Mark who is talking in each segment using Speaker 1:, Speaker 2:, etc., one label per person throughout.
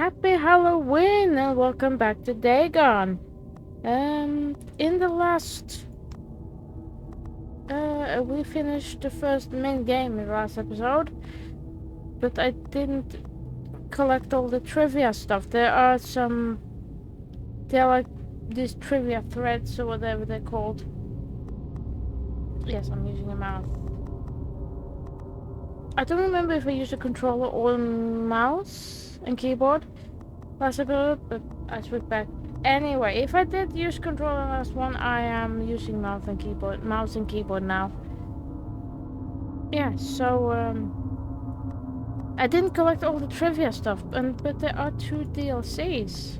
Speaker 1: Happy Halloween and welcome back to Dagon. In the last, we finished the first main game in the last episode, but I didn't collect all the trivia stuff. There are like these trivia threads or whatever they're called. Yes, I'm using a mouse. I don't remember if I used a controller or a mouse and keyboard last episode, but I switched back. Anyway, if I did use controller last one, I am using mouse and keyboard now. Yeah, so I didn't collect all the trivia stuff, but there are 2 DLCs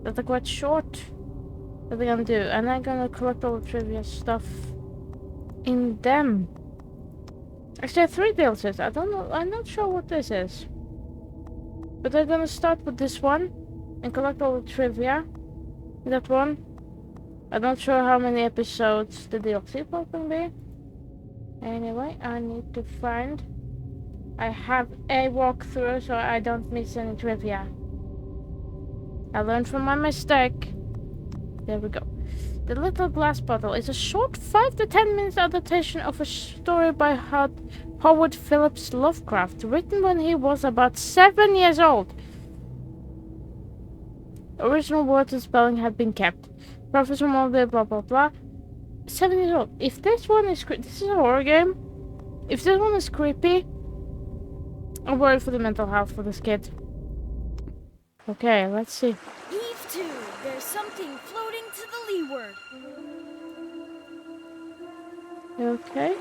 Speaker 1: that are quite short that I'm gonna do, and I'm gonna collect all the trivia stuff in them. Actually, 3 DLCs. I don't know. I'm not sure what this is, but I'm gonna start with this one and collect all the trivia. That one. I'm not sure how many episodes the DLC will be. Anyway, I need to find. I have a walkthrough so I don't miss any trivia. I learned from my mistake. There we go. The Little Glass Bottle is a short 5 to 10 minute adaptation of a story by Howard Phillips Lovecraft, written when he was about 7 years old. Original words and spelling have been kept. Professor Mulder, blah blah blah. 7 years old. If this one is this is a horror game. If this one is creepy, I'm worried for the mental health for this kid. Okay, let's see.
Speaker 2: Heave to! There's something floating to the leeward.
Speaker 1: Okay.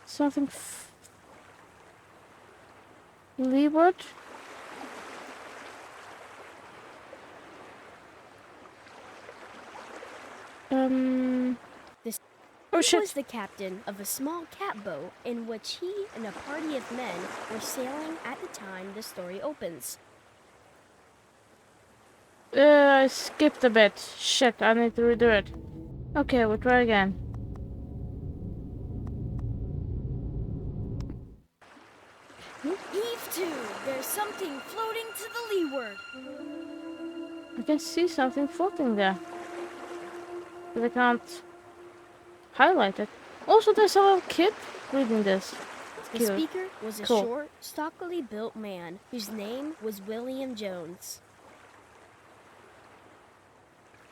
Speaker 1: Something leeward.
Speaker 2: This was the captain of a small catboat in which he and a party of men were sailing at the time the story opens.
Speaker 1: I skipped a bit. Shit, I need to redo it. Okay, we'll try again.
Speaker 2: Heave to! There's something floating to the leeward.
Speaker 1: I can see something floating there, but I can't highlight it. Also, there's a little kid reading this. It's
Speaker 2: The
Speaker 1: cute.
Speaker 2: speaker was a
Speaker 1: Cool.
Speaker 2: short, stockily built man whose name was William Jones.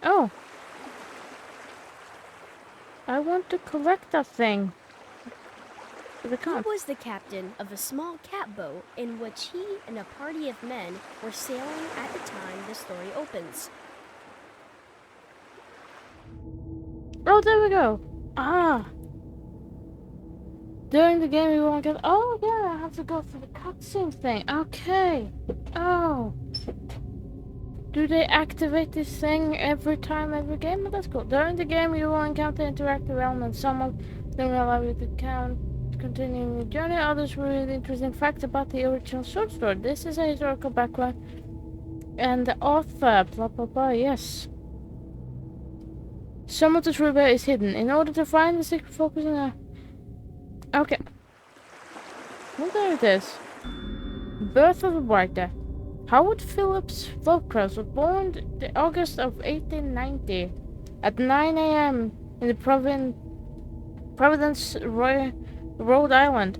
Speaker 1: Oh. I want to collect that thing. But I
Speaker 2: He
Speaker 1: can't.
Speaker 2: was the captain of a small catboat in which he and a party of men were sailing at the time the story opens.
Speaker 1: Oh, there we go. Ah. During the game, you won't get. Oh, yeah, I have to go through the cutscene thing. Okay. Oh. Do they activate this thing every game? Oh, that's cool. During the game, you will encounter interactive elements. Some of them will allow you to continue your journey. Others will read interesting facts about the original short story. This is a historical background. And the author, blah blah blah, yes. Some of the trivia is hidden. In order to find the secret, focus on a... Okay. Well, there it is. Birth of a writer. Howard Phillips Lovecraft was born in August of 1890 at 9 a.m. in the Providence, Rhode Island.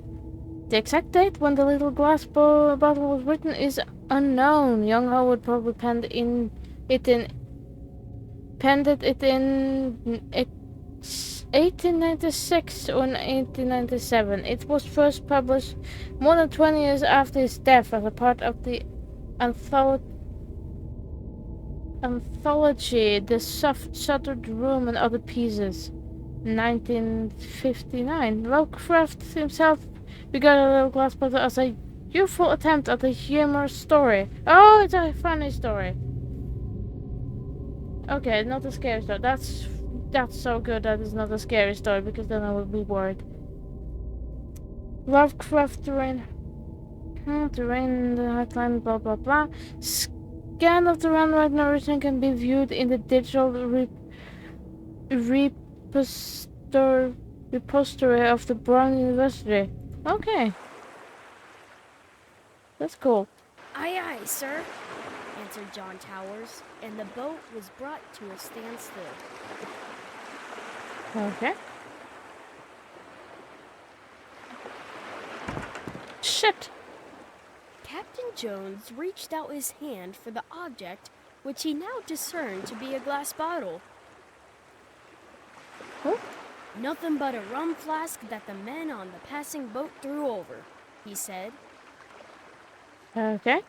Speaker 1: The exact date when the Little Glass Bottle was written is unknown. Young Howard probably penned it in 1896 or 1897. It was first published more than 20 years after his death as a part of the anthology The Shuttered Room and Other Pieces, 1959. Lovecraft himself began a Little Glass Bottle as a youthful attempt at a humorous story. Oh, it's a funny story. Okay, not a scary story. That's so good that it's not a scary story, because then I would be worried. Lovecraft terrain, the outline, blah blah blah. Scan of the handwritten origin can be viewed in the digital repository of the Brown University. Okay, that's cool.
Speaker 2: Aye, aye, sir, answered John Towers, and the boat was brought to a standstill.
Speaker 1: Okay. Shit!
Speaker 2: Captain Jones reached out his hand for the object, which he now discerned to be a glass bottle.
Speaker 1: Oh,
Speaker 2: Nothing but a rum flask that the men on the passing boat threw over, he said.
Speaker 1: okay.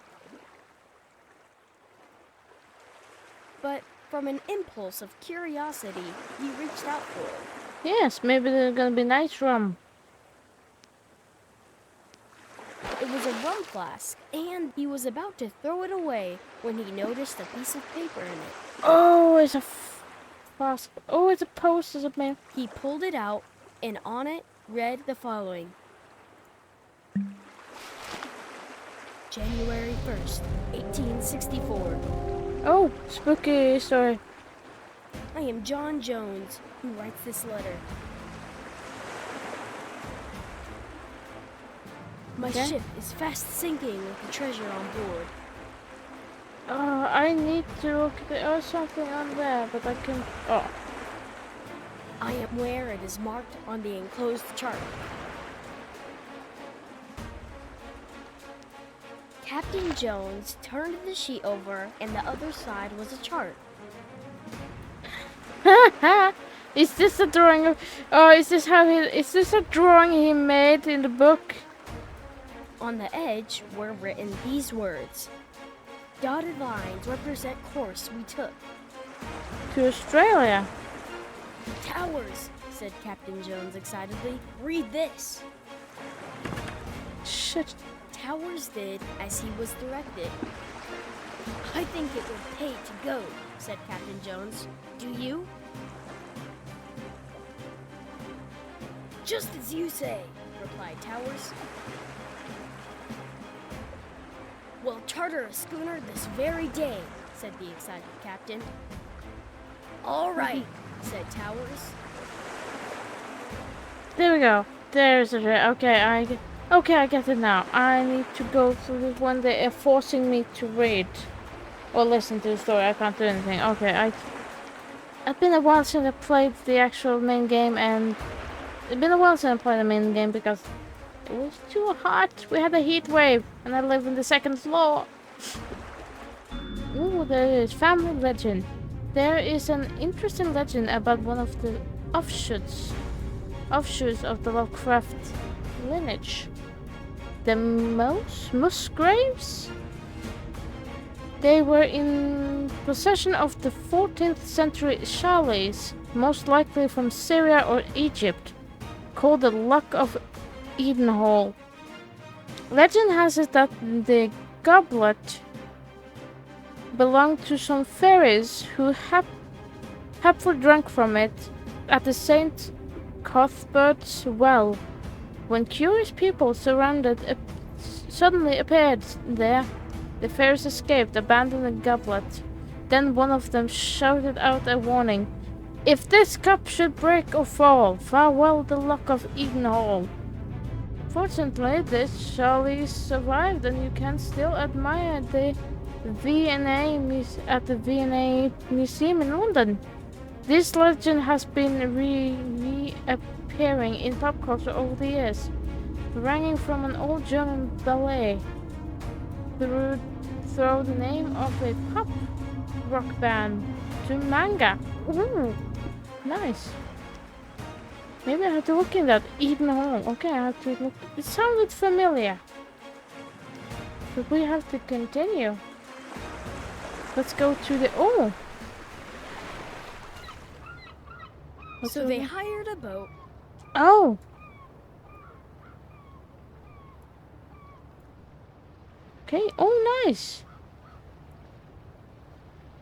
Speaker 2: But from an impulse of curiosity, he reached out for it.
Speaker 1: Yes, maybe there's gonna be nice rum.
Speaker 2: It was a rum flask, and he was about to throw it away when he noticed a piece of paper in it.
Speaker 1: Oh, it's a flask. Oh, it's a poster of me.
Speaker 2: He pulled it out, and on it read the following. January 1st, 1864.
Speaker 1: Oh, spooky story.
Speaker 2: I am John Jones, who writes this letter. My
Speaker 1: Okay.
Speaker 2: ship is fast sinking with the treasure on board.
Speaker 1: I need to look. There's something on there, but I can. Oh,
Speaker 2: I am where it is marked on the enclosed chart. Captain Jones turned the sheet over, and the other side was a chart.
Speaker 1: is this a drawing of? Oh, is this how he? Is this a drawing he made in the book?
Speaker 2: On the edge were written these words. Dotted lines represent course we took.
Speaker 1: To Australia.
Speaker 2: Towers, said Captain Jones excitedly. Read this.
Speaker 1: Shit.
Speaker 2: Towers did as he was directed. I think it would pay to go, said Captain Jones. Do you? Just as you say, replied Towers. We'll charter a schooner this very day, said the excited captain. All right, said Towers.
Speaker 1: There we go. There's it. Okay, I get it now. I need to go through this one. They are forcing me to read or listen to the story. I can't do anything. Okay, it's been a while since I played the actual main game, and it's been a while since I played the main game because it was too hot. We had a heat wave, and I live in the second floor. Ooh, there is family legend. There is an interesting legend about one of the offshoots of the Lovecraft lineage. The Musgraves? They were in possession of the 14th century chalets, most likely from Syria or Egypt, called the Luck of Edenhall. Legend has it that the goblet belonged to some fairies who haply drank from it at the St. Cuthbert's well. When curious people suddenly appeared there, the fairies escaped, abandoned the goblet. Then one of them shouted out a warning. If this cup should break or fall, farewell the Luck of Edenhall. Fortunately, this chalet survived, and you can still admire the at the V&A Museum in London. This legend has been reappearing in pop culture over the years, ranging from an old German ballet through the name of a pop rock band to manga. Ooh, nice. Maybe I have to look in that. Eden Hall. Okay, I have to look. It sounded familiar. But we have to continue. Let's go to the... Oh!
Speaker 2: So they hired a boat.
Speaker 1: Oh! Okay, oh nice!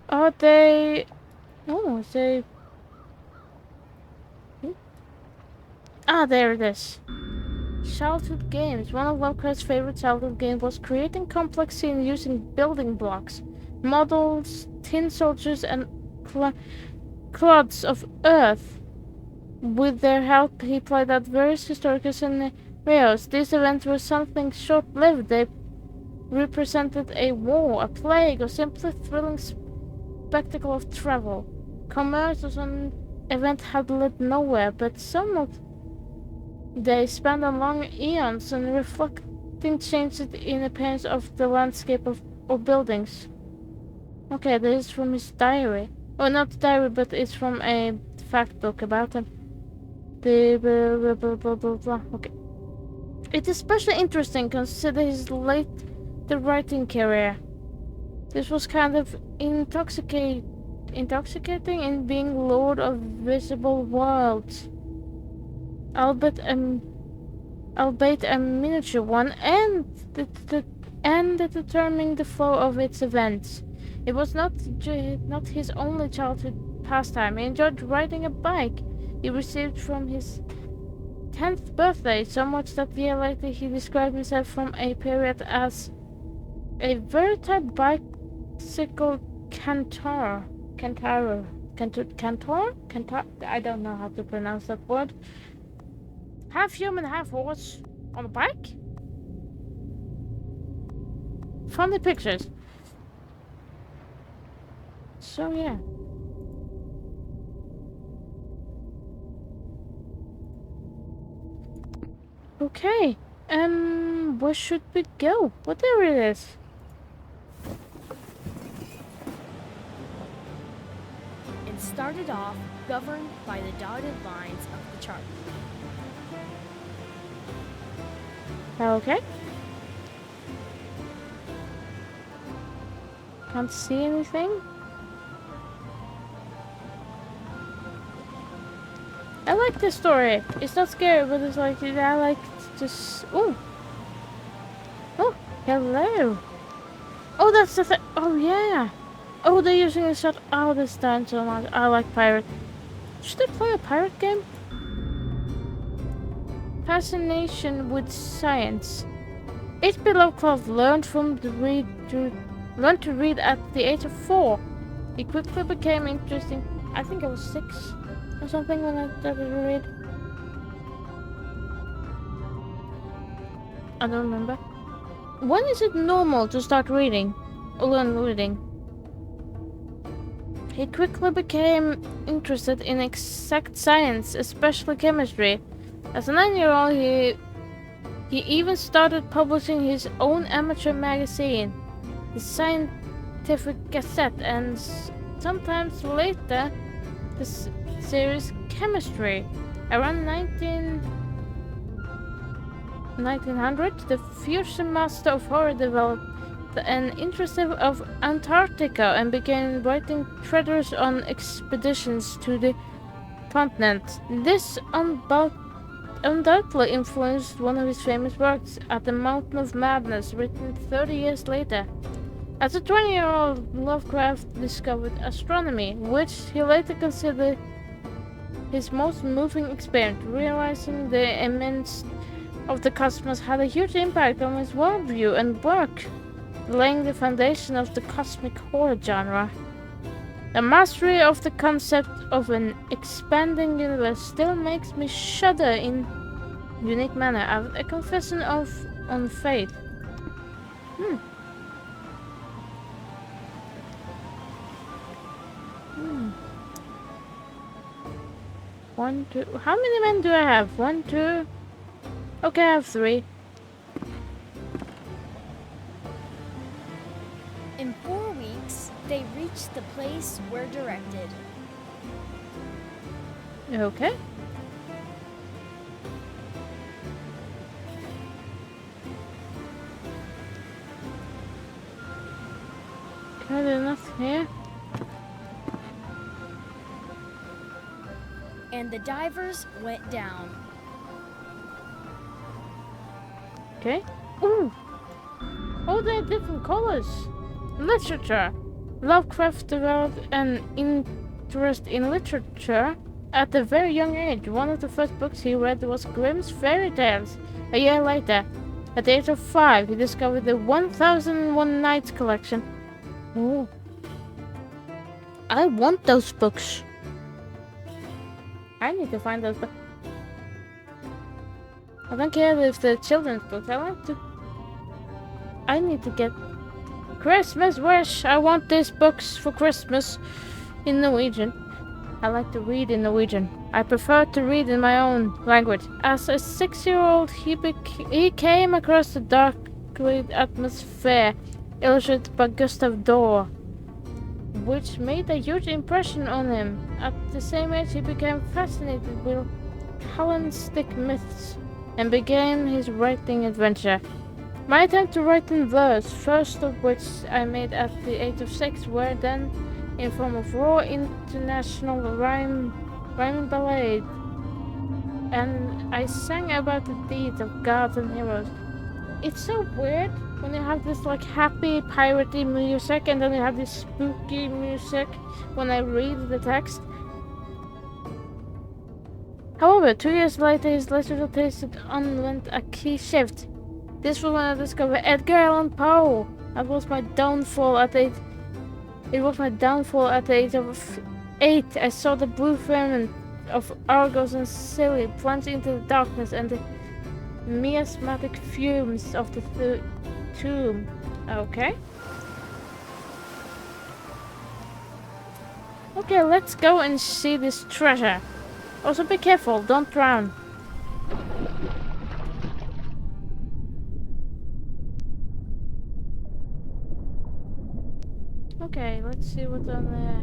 Speaker 1: Are they... Oh, they... Ah, there it is. Childhood games. One of Lovecraft's favorite childhood games was creating complex scenes using building blocks, models, tin soldiers, and clods of earth. With their help, he played out various historical scenarios. These events were something short-lived. They represented a war, a plague, or simply thrilling spectacle of travel. Commerce was an event had led nowhere, but some of they spanned on long eons and reflecting changes in appearance of the landscape or buildings. Okay, this is from his diary. Oh, not diary, but it's from a fact book about him. The blah blah blah blah blah. Okay. It is especially interesting considering his late writing career. This was kind of intoxicating in being Lord of Visible Worlds, albeit a miniature one, and determining the flow of its events. It was not his only childhood pastime. He enjoyed riding a bike he received from his 10th birthday, so much that a year later he described himself from a period as a veritable bicycle cantor. I don't know how to pronounce that word. Half human, half horse on a bike? Funny pictures. So yeah. Okay. Where should we go? Whatever it is.
Speaker 2: It started off governed by the dotted lines of the chart.
Speaker 1: Okay. Can't see anything. I like this story. It's not scary, but it's like I like just. Oh, hello. Oh, that's the thing. Oh yeah. Oh, they're using a shot. Oh, this time so much. I like pirate. Should I play a pirate game? Fascination with science. H.P. Lovecraft learned to read at the age of 4. He quickly became interesting. I think I was 6 or something when I started to read. I don't remember. When is it normal to start reading or learn reading? He quickly became interested in exact science, especially chemistry. As a 9-year-old, he even started publishing his own amateur magazine, the Scientific Gazette, and sometimes later the series Chemistry. Around 1900, the fusion master of horror developed an interest of Antarctica and began writing treasures on expeditions to the continent. This undoubtedly influenced one of his famous works, At the Mountain of Madness, written 30 years later. As a 20-year-old, Lovecraft discovered astronomy, which he later considered his most moving experience. Realizing the immense of the cosmos had a huge impact on his worldview and work, laying the foundation of the cosmic horror genre. The mastery of the concept of an expanding universe still makes me shudder in unique manner. A confession on faith. One, two. How many men do I have? 1, 2. Okay, I have 3.
Speaker 2: In 4 weeks, they reached the place where directed.
Speaker 1: Okay. Okay, there's nothing here.
Speaker 2: And the divers went down.
Speaker 1: Okay. Ooh. Oh, they're different colors. Literature. Lovecraft developed an interest in literature at a very young age. One of the first books he read was Grimm's Fairy Tales. A year later, at the age of 5, he discovered the 1001 Nights collection. Oh. I want those books. I need to find those books. I don't care if the children's books. I need to get Christmas wish. I want these books for Christmas in Norwegian. I like to read in Norwegian. I prefer to read in my own language. As a 6-year-old, he came across the dark grid atmosphere illustrated by Gustav Dorr, which made a huge impression on him. At the same age, he became fascinated with Hellenistic myths and began his writing adventure. My attempt to write in verse, first of which I made at the age of 6, were then in form of raw international rhyming ballad, and I sang about the deeds of gods and heroes. It's so weird when you have this like happy piratey music and then you have this spooky music when I read the text. However, 2 years later, his literature taste underwent a key shift. This was when I discovered Edgar Allan Poe. That was my downfall at age. It was my downfall at the age of 8. I saw the blue firmament of Argos and Scilly plunge into the darkness and the miasmatic fumes of the tomb. Okay. Okay, let's go and see this treasure. Also be careful, don't drown. Okay, let's see what's on there.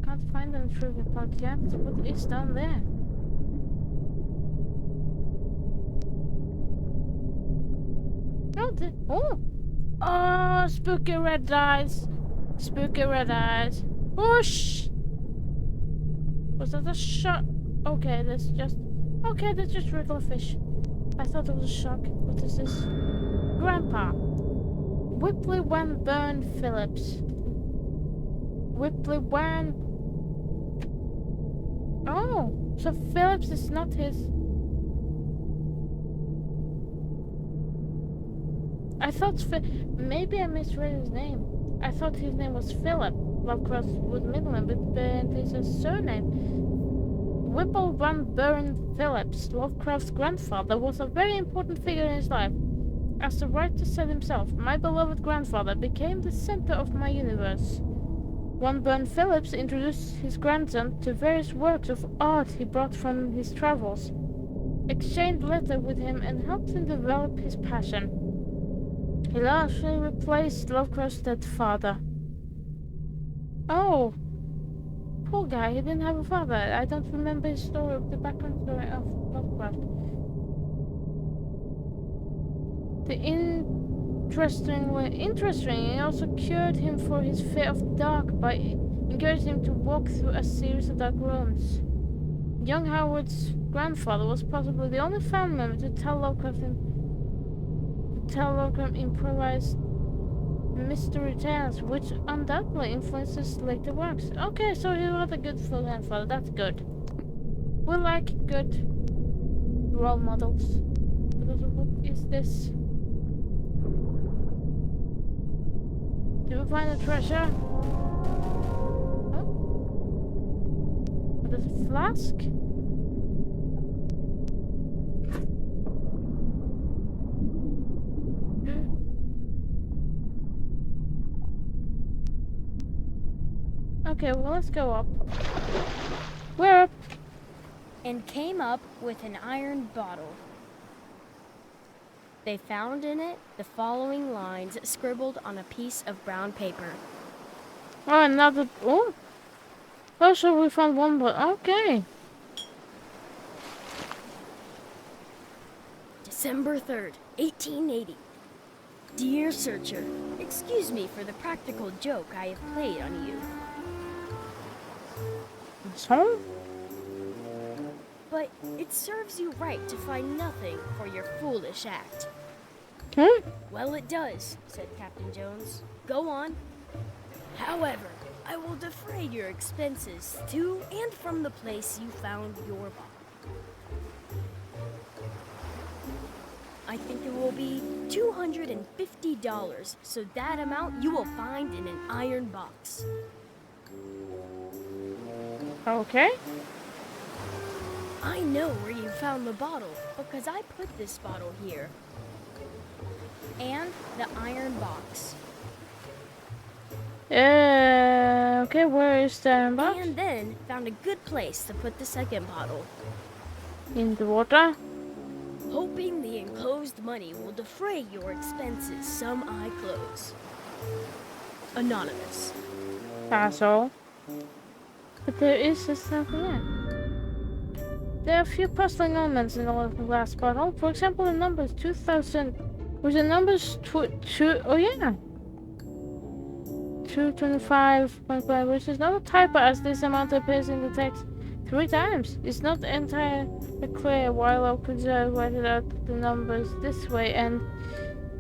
Speaker 1: Can't find them through the plug yet. What is down there? Oh, spooky red eyes. Spooky red eyes. Whoosh! Was that a shot? Okay, that's just regular fish. I thought it was a shark. What is this? Grandpa. Whipley Van Burn Phillips. Whipley Van. Oh, so Phillips is not his. I thought maybe I misread his name. I thought his name was Philip. Lovecraft with middle name, but it's a surname. Whipple Van Buren Phillips, Lovecraft's grandfather, was a very important figure in his life. As the writer said himself, my beloved grandfather became the center of my universe. Van Buren Phillips introduced his grandson to various works of art he brought from his travels, exchanged letters with him, and helped him develop his passion. He largely replaced Lovecraft's dead father. Oh, poor guy, he didn't have a father. I don't remember his story, the background story of Lovecraft. Interestingly, he also cured him for his fear of the dark by encouraging him to walk through a series of dark rooms. Young Howard's grandfather was possibly the only family member to tell Lovecraft improvised mystery tales, which undoubtedly influences later works. Okay, so he was a good grandfather. That's good. We like good role models. What is this? Did we find a treasure? Oh? What is a flask? Okay, well, let's go up. We're up.
Speaker 2: And came up with an iron bottle. They found in it the following lines scribbled on a piece of brown paper.
Speaker 1: Oh, another. Oh, so we found one, but okay.
Speaker 2: December 3rd, 1880. Dear Searcher, excuse me for the practical joke I have played on you.
Speaker 1: So?
Speaker 2: But it serves you right to find nothing for your foolish act. Well, it does, said Captain Jones. Go on. However, I will defray your expenses to and from the place you found your bottle. I I think it will be $250, so that amount you will find in an iron box.
Speaker 1: Okay.
Speaker 2: I know where you found the bottle, because I put this bottle here. And the iron box.
Speaker 1: Okay, where is the iron box?
Speaker 2: And then found a good place to put the second bottle.
Speaker 1: In the water?
Speaker 2: Hoping the enclosed money will defray your expenses, some I close. Anonymous.
Speaker 1: Asshole. But there is just something there. There are a few puzzling elements in the last bottle. For example, the numbers 2000, with the numbers 225.5, which is not a typo as this amount appears in the text 3 times. It's not entirely clear why locals writed out the numbers this way and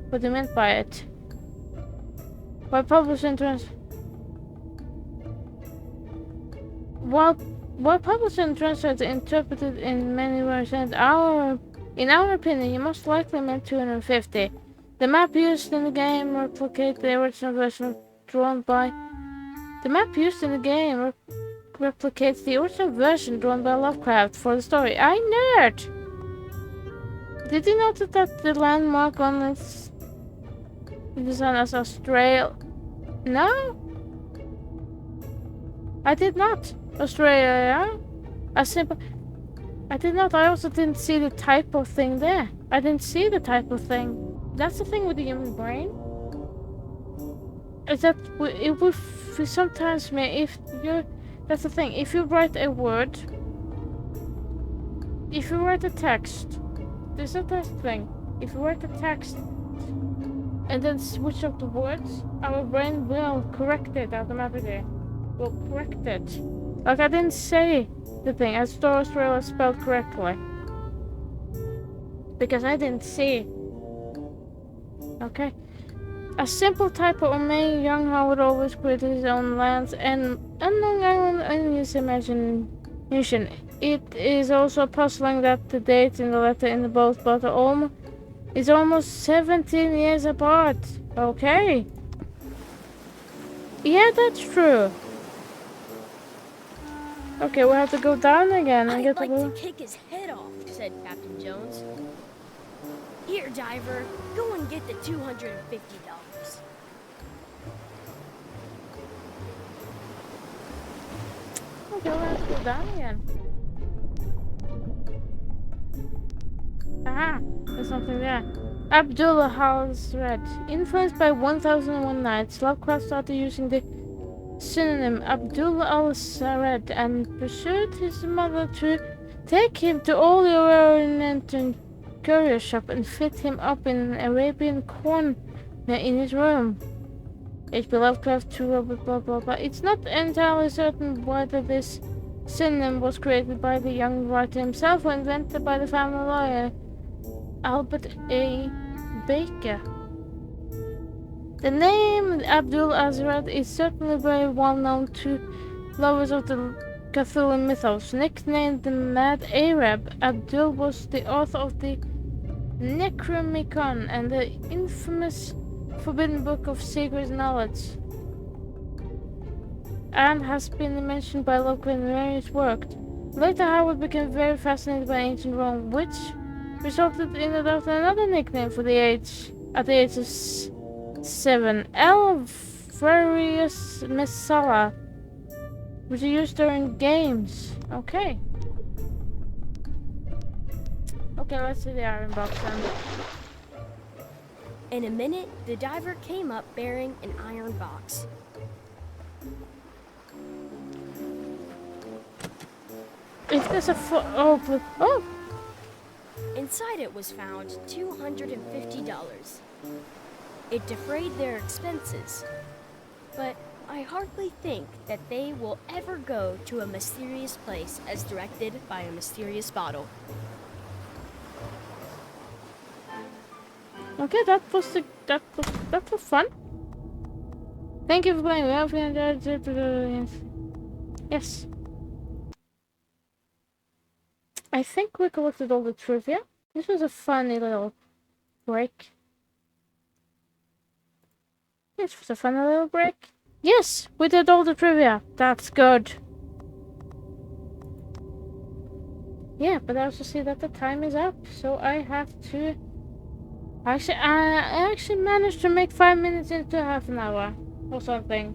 Speaker 1: what they meant by it. Why publishing While publishing translates interpreted in many words, and in our opinion, he most likely meant 250. The map used in the game replicates the original version drawn by. The map used in the game replicates the original version drawn by Lovecraft for the story. I nerd. Did you notice that the landmark on its design as Australia? No, I did not. Australia. I did not. I also didn't see the type of thing there. I didn't see the type of thing. That's the thing with the human brain. Is that it would sometimes if you. That's the thing. If you write a word, if you write a text, there's a test thing. If you write a text and then switch up the words, our brain will correct it automatically. Will correct it. Like I didn't say the thing. I saw Australia spelled correctly. Because I didn't see. Okay. A simple typo or may young Howard always create his own lands and unknown island in his imagination. It is also puzzling that the date in the letter in both bottles is almost 17 years apart. Okay. Yeah, that's true. Okay, we'll have to go down again and
Speaker 2: I'd like to kick his head off, said Captain Jones. Here, diver, go and get the $250.
Speaker 1: Okay, we'll have to go down again. Aha, there's something there. Abdullah Al-Zred. Influenced by 1001 Nights, Lovecraft started using the synonym Abdullah al-Sared and pursued his mother to take him to all the Oriental curio shop and fit him up in an Arabian corner in his room. H.P. Lovecraft to Robert blah blah blah. It's not entirely certain whether this synonym was created by the young writer himself or invented by the family lawyer Albert A. Baker. The name Abdul Azrad is certainly very well known to lovers of the Cthulhu mythos. Nicknamed the Mad Arab, Abdul was the author of the Necronomicon and the infamous Forbidden Book of Secret Knowledge, and has been mentioned by Lovecraft in various works. Later, Howard became very fascinated by ancient Rome, which resulted in adopting another nickname for the age at the age of 7, Alvarius Messala, which he used during games. Okay. Okay, let's see the iron box then.
Speaker 2: In a minute, the diver came up bearing an iron box.
Speaker 1: If there's a oh!
Speaker 2: Inside it was found $250. It defrayed their expenses, but I hardly think that they will ever go to a mysterious place as directed by a mysterious bottle.
Speaker 1: Okay, that was fun. Thank you for playing. We hope you enjoyed it. Yes. I think we collected all the trivia. This was a funny little break. It was a fun little break. Yes, we did all the trivia. That's good. Yeah, but I also see that the time is up, so I have to... Actually, I actually managed to make 5 minutes into half an hour or something.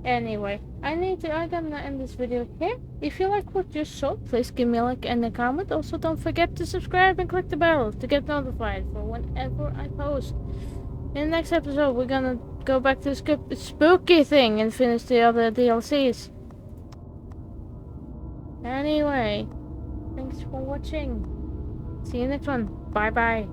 Speaker 1: Anyway, I'm gonna end this video here. If you like what you saw, please give me a like and a comment. Also, don't forget to subscribe and click the bell to get notified for whenever I post. In the next episode, we're gonna go back to the spooky thing and finish the other DLCs. Anyway, thanks for watching. See you next one. Bye bye.